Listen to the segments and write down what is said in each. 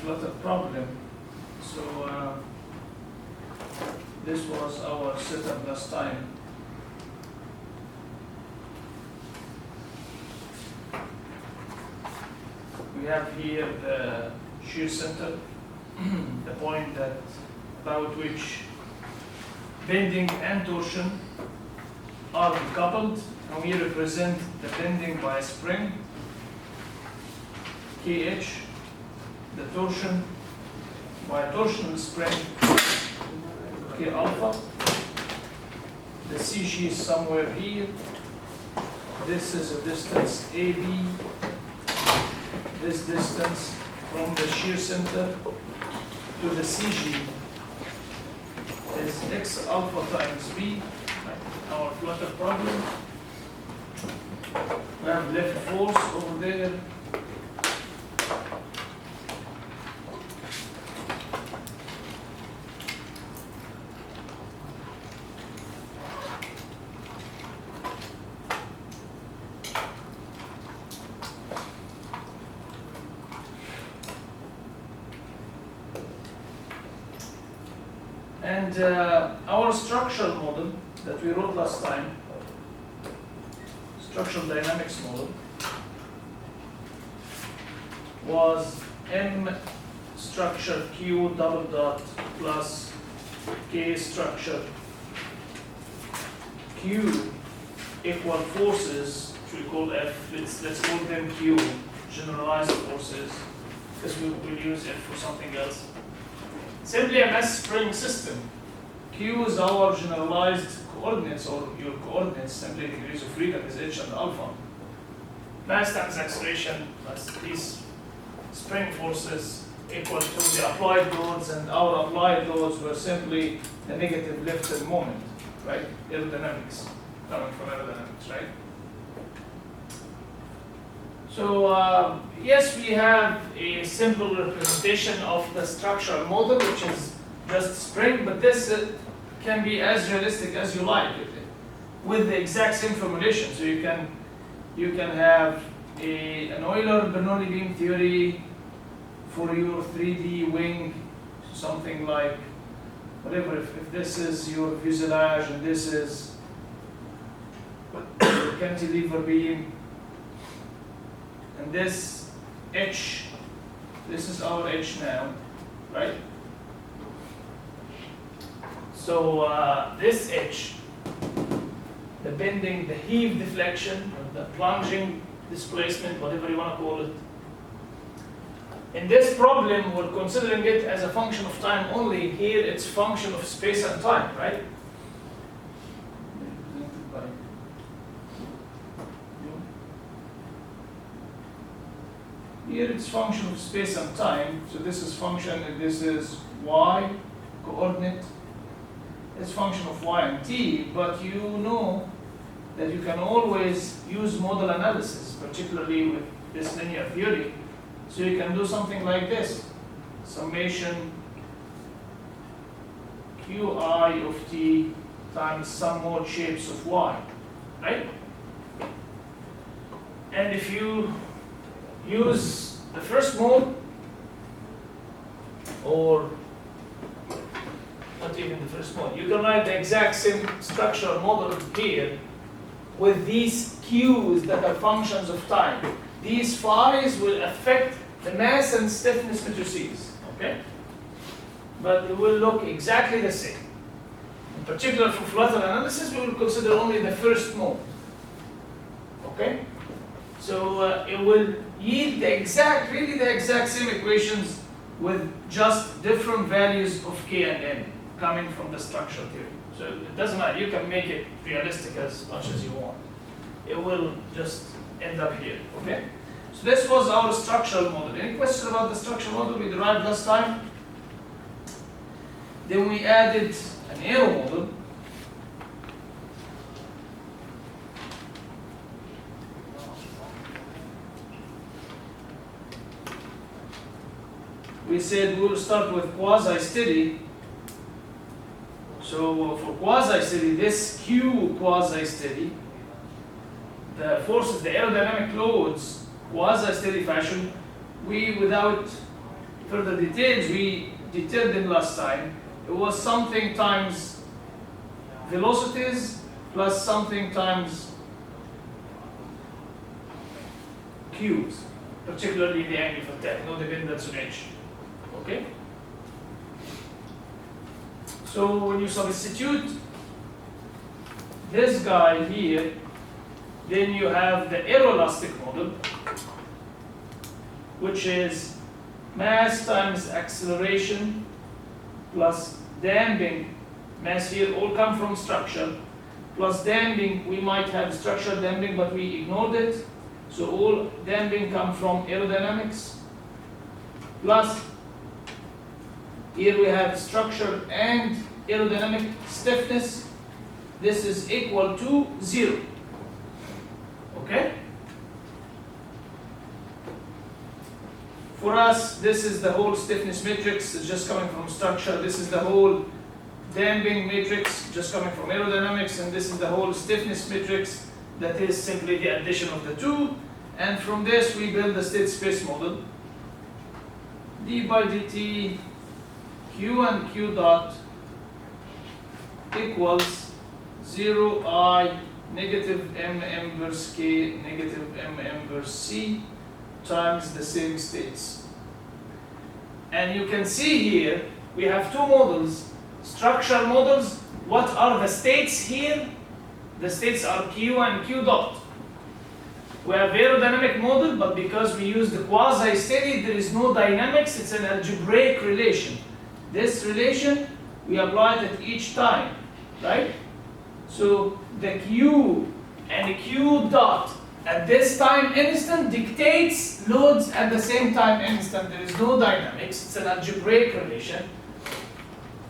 Flutter problem. So this was our setup last time. We have here the shear center, the point that about which bending and torsion are decoupled, and we represent the bending by a spring, KH, the torsion by a torsional spring, K alpha. The CG is somewhere here. This is a distance AB. This distance from the shear center to the CG is X alpha times B, our flutter problem. We have left force over there. And our structural model that we wrote last time, structural dynamics model, was M structure Q double dot plus K structure Q equal forces, which we call F. Let's call them Q, generalized forces, because we will use F for something else. Simply a mass spring system. Q is our generalized coordinates, or your coordinates, simply degrees of freedom is h and alpha. Mass times acceleration plus these spring forces equal to the applied loads, and our applied loads were simply the negative lifted moment, right? Aerodynamics, coming from aerodynamics, right? So yes, we have a simple representation of the structural model, which is just spring, but this can be as realistic as you like with the exact same formulation. So you can have an Euler-Bernoulli beam theory for your 3D wing, something like whatever. If this is your fuselage and this is your cantilever beam, and this H, this is our H now, right? So this H, the bending, the heave deflection, or the plunging displacement, whatever you want to call it. In this problem, we're considering it as a function of time only. Here, it's function of space and time, right? Here it's function of space and time. So this is function, and this is y coordinate. It's function of y and t, but you know that you can always use modal analysis, particularly with this linear theory. So you can do something like this: summation qi of t times some mode shapes of y, right? And if you use the first mode, or not even the first mode, you can write the exact same structural model here with these q's that are functions of time. These phi's will affect the mass and stiffness matrices, okay? But it will look exactly the same. In particular, for flutter analysis, we will consider only the first mode, okay? So it will yield really the exact same equations with just different values of k and n coming from the structural theory. So it doesn't matter, you can make it realistic as much as you want. It will just end up here, okay? So this was our structural model. Any questions about the structural model we derived last time? Then we added an aero model. We said we'll start with quasi-steady. So for quasi-steady, this Q quasi-steady, the forces, the aerodynamic loads, quasi-steady fashion, we without further details, we detailed them last time. It was something times velocities plus something times q's, particularly the angle of attack, no dependence on h. Okay? So when you substitute this guy here, then you have the aeroelastic model, which is mass times acceleration plus damping. Mass here all come from structure, plus damping. We might have structural damping, but we ignored it. So all damping come from aerodynamics. Plus here we have structure and aerodynamic stiffness. This is equal to 0. Okay? For us, this is the whole stiffness matrix, it's just coming from structure. This is the whole damping matrix, just coming from aerodynamics. And this is the whole stiffness matrix, that is simply the addition of the two. And from this, we build the state space model. d by dt, q and q dot equals 0I negative m inverse k negative m inverse c times the same states. And you can see here we have two models, structural models. What are the states here? The states are q and q dot. We have aerodynamic model, but because we use the quasi-steady, there is no dynamics, it's an algebraic relation. This relation, we apply it at each time, right? So the q and q dot at this time instant dictates loads at the same time instant. There is no dynamics, it's an algebraic relation.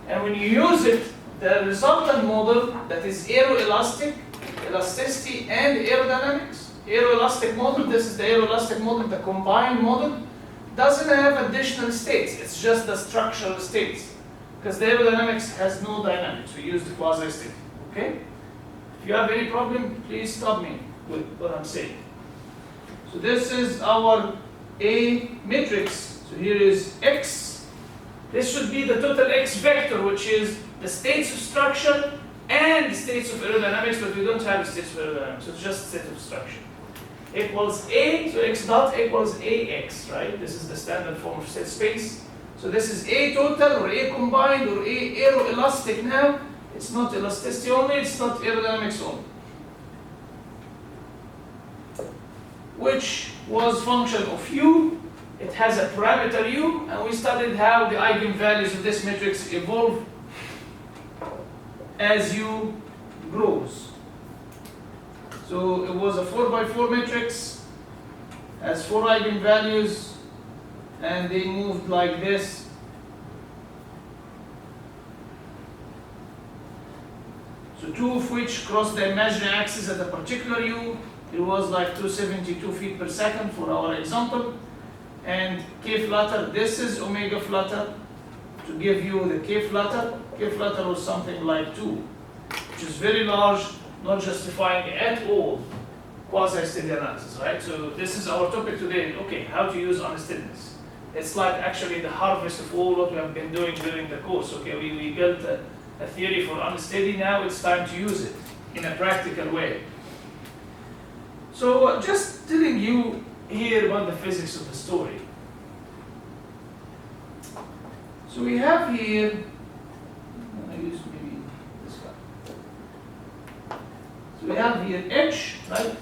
And when you use it, the resultant model, that is aeroelastic, elasticity and aerodynamics. Aeroelastic model, this is the aeroelastic model, the combined model, doesn't have additional states, it's just the structural states. Because the aerodynamics has no dynamics, we use the quasi-state, okay? If you have any problem, please stop me with what I'm saying. So this is our A matrix. So here is X. This should be the total X vector, which is the states of structure and the states of aerodynamics, but we don't have the states of aerodynamics, so it's just state of structure. Equals A, so X dot equals AX, right? This is the standard form of state space. So this is A total, or A combined, or A aeroelastic now. It's not elasticity only, it's not aerodynamics only. Which was function of U. It has a parameter U, and we studied how the Eigen values of this matrix evolve as U grows. So it was a 4x4 matrix, has 4 Eigen values, and they moved like this. So two of which cross the imaginary axis at a particular U. It was like 272 feet per second for our example. And K flutter, this is omega flutter. To give you the K flutter was something like 2, which is very large, not justifying at all quasi-steady analysis, right? So this is our topic today. Okay, how to use unsteadiness. It's like actually the harvest of all what we have been doing during the course. Okay, we built a theory for unsteady, now it's time to use it in a practical way. So just telling you here about the physics of the story. So we have here, I use maybe this guy. So we have here H, right?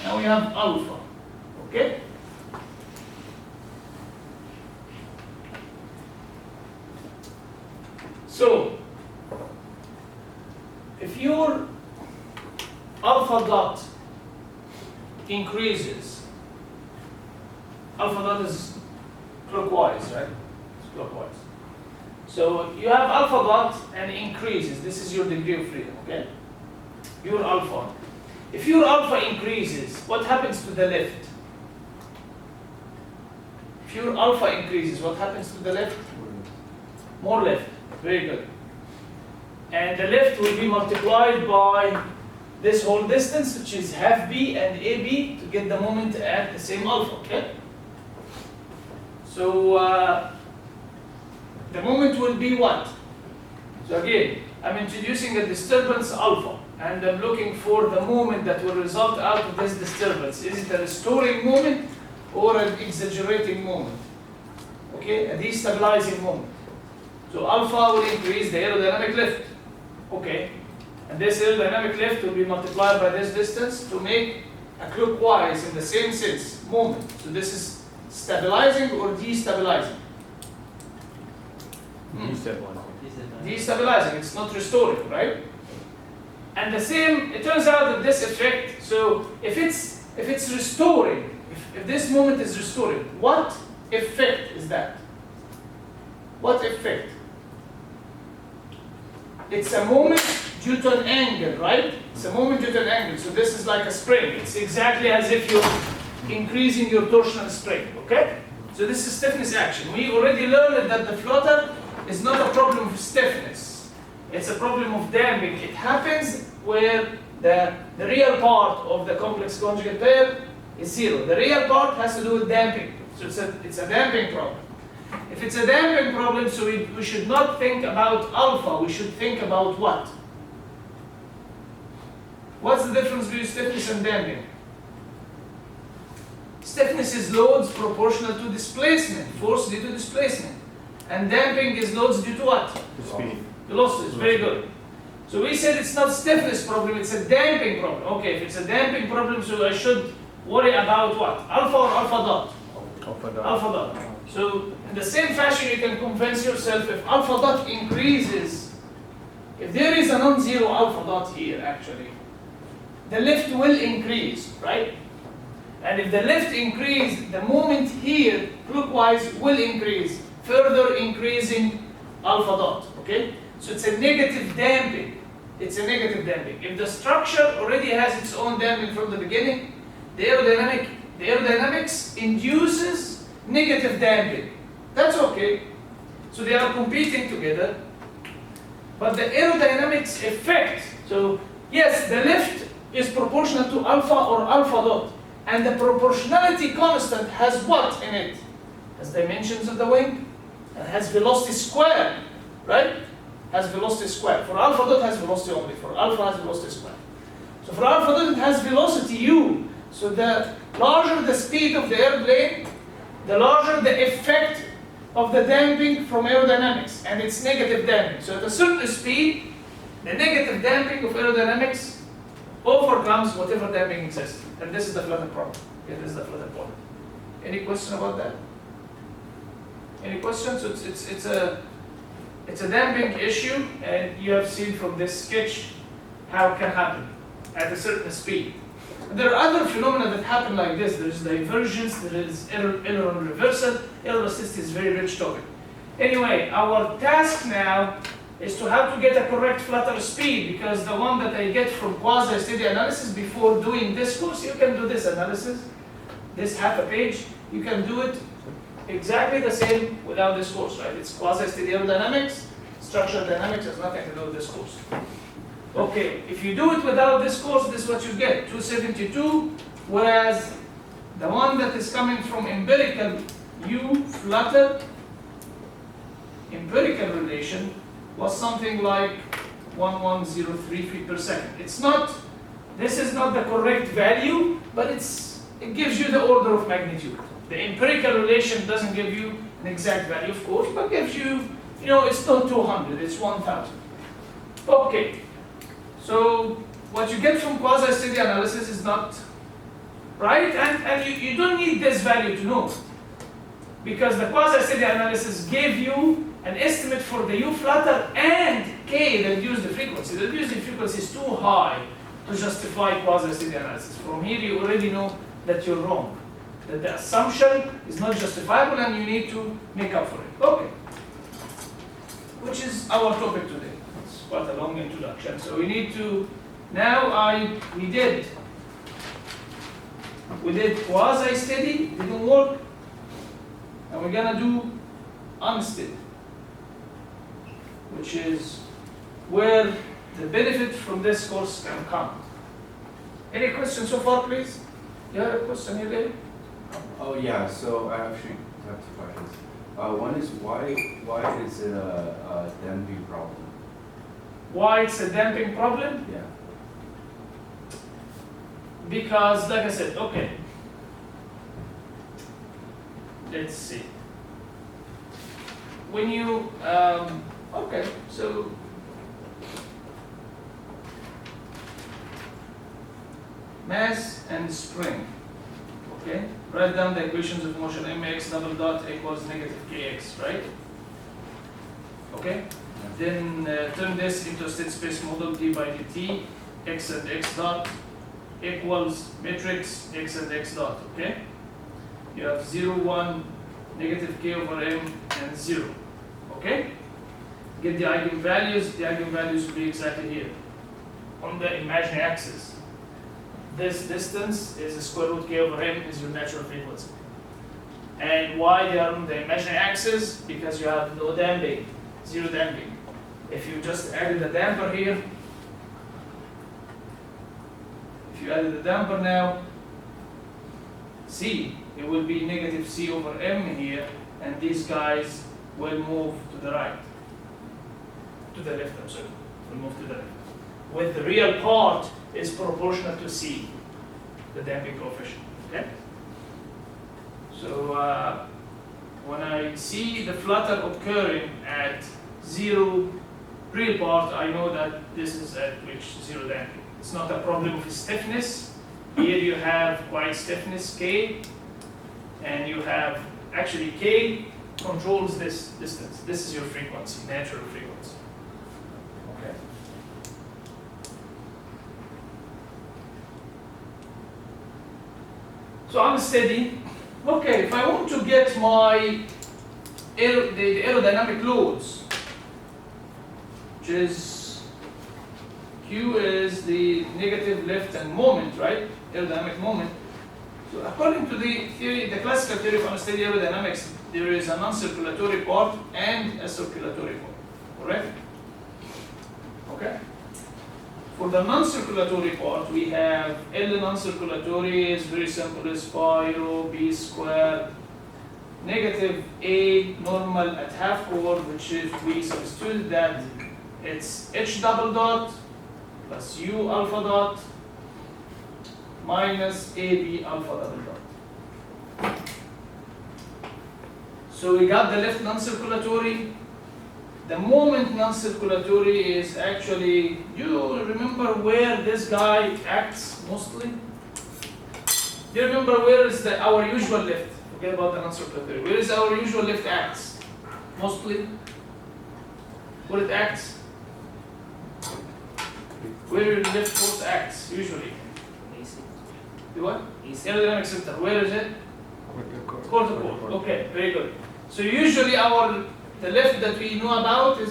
Now we have alpha, okay? So, if your alpha dot increases, alpha dot is clockwise, right? It's clockwise. So you have alpha dot and increases. This is your degree of freedom, okay? Your alpha. If your alpha increases, what happens to the left? If your alpha increases, what happens to the left? More left. Very good. And the left will be multiplied by this whole distance, which is half b and ab, to get the moment at the same alpha, okay? So the moment will be what? So again, I'm introducing a disturbance alpha, and I'm looking for the moment that will result out of this disturbance. Is it a restoring moment or an exaggerating moment? Okay, a destabilizing moment. So alpha will increase the aerodynamic lift. Okay, and this aerodynamic lift will be multiplied by this distance to make a clockwise in the same sense moment. So this is stabilizing or destabilizing? Destabilizing, it's not restoring, right? And the same, it turns out that this effect, so if it's restoring, if this moment is restoring, what effect is that? What effect? It's a moment due to an angle, right? It's a moment due to an angle. So this is like a spring. It's exactly as if you're increasing your torsional spring, okay? So this is stiffness action. We already learned that the flutter is not a problem of stiffness. It's a problem of damping. It happens where the real part of the complex conjugate pair is zero. The real part has to do with damping. So it's a damping problem. If it's a damping problem, so we should not think about alpha. We should think about what? What's the difference between stiffness and damping? Stiffness is loads proportional to displacement, force due to displacement. And damping is loads due to what? The speed. Velocities, very good. So we said it's not stiffness problem, it's a damping problem. Okay, if it's a damping problem, so I should worry about what? Alpha or alpha dot? Alpha dot. Alpha dot. So in the same fashion, you can convince yourself if alpha dot increases, if there is a non-zero alpha dot here actually, the lift will increase, right? And if the lift increase, the moment here clockwise will increase, further increasing alpha dot, okay? So it's a negative damping. It's a negative damping. If the structure already has its own damping from the beginning, the aerodynamics induces negative damping. That's okay. So they are competing together. But the aerodynamics effect, so yes, the lift is proportional to alpha or alpha dot. And the proportionality constant has what in it? Has dimensions of the wing, and has velocity squared, right? Has velocity squared. For alpha dot has velocity only. For alpha has velocity squared. So for alpha dot it has velocity u. So the larger the speed of the airplane, the larger the effect of the damping from aerodynamics, and it's negative damping. So at a certain speed, the negative damping of aerodynamics overcomes whatever damping exists. And this is the flutter problem. Okay, this is the flutter problem. Any question about that? Any questions? So it's a damping issue, and you have seen from this sketch how it can happen at a certain speed. And there are other phenomena that happen like this. There is divergence, there is aileron reversal. Aeroelasticity is a very rich topic. Anyway, our task now is to have to get a correct flutter speed, because the one that I get from quasi-steady analysis before doing this course, you can do this analysis, this half a page, you can do it exactly the same without this course, right? It's quasi-steady aerodynamics, structural dynamics has nothing to do with this course. Okay, if you do it without this course, this is what you get, 272, whereas the one that is coming from empirical U flutter, empirical relation, was something like 1103 feet per second. It's not, this is not the correct value, but it gives you the order of magnitude. The empirical relation doesn't give you an exact value, of course, but gives you, it's not 200, it's 1000. Okay, so what you get from quasi-steady analysis is not right, and you don't need this value to know, because the quasi-steady analysis gave you an estimate for the U flutter and K, the reduced frequency. The reduced frequency is too high to justify quasi-steady analysis. From here, you already know that you're wrong, that the assumption is not justifiable, and you need to make up for it. Okay, which is our topic today. It's quite a long introduction. So we need to now we did quasi-steady, didn't work, and we're gonna do unsteady, which is where the benefit from this course can come. Any questions so far, please? You have a question here, Dave? Oh yeah, so I actually have two questions. One is why is it a damping problem? Why it's a damping problem? Yeah. Because, like I said, okay. Let's see. When you, okay, so mass and spring, okay? Write down the equations of motion mx double dot equals negative kx, right? Okay? Then turn this into a state space model d by dt, x and x dot equals matrix x and x dot, okay? You have 0, 1, negative k over m, and 0, okay? Get the Eigen values. The Eigen values will be exactly here on the imaginary axis. This distance is the square root k over m is your natural frequency. And why they are on the imaginary axis? Because you have no damping, zero damping. If you just added a damper here, if you added a damper now, c, it will be negative c over m here, and these guys will move to the right. To the left, I'm sorry, will move to the left. With the real part is proportional to c, the damping coefficient, okay? So when I see the flutter occurring at 0 real part, I know that this is at which 0 damping. It's not a problem of stiffness. Here you have quite stiffness k, and you have actually k controls this distance. This is your frequency, natural frequency. Okay. So unsteady. Okay, if I want to get my the aerodynamic loads, which is Q is the negative lift and moment, right? Aerodynamic moment. So according to the theory, the classical theory of unsteady aerodynamics, there is a non-circulatory part and a circulatory part, correct? Okay. For the non-circulatory part, we have L non-circulatory is very simple, is pi rho b squared negative a normal at half chord, which if we substitute that, it's h double dot plus u alpha dot minus ab alpha double dot. So we got the left non-circulatory. The moment non-circulatory is actually, you remember where this guy acts mostly? Do you remember where is our usual lift? Forget about the non-circulatory. Where is our usual lift acts? Mostly? Where it acts? Where lift force acts usually? The what? Aerodynamic center. Where is it? Cortical. Okay, very good. So usually the lift that we know about is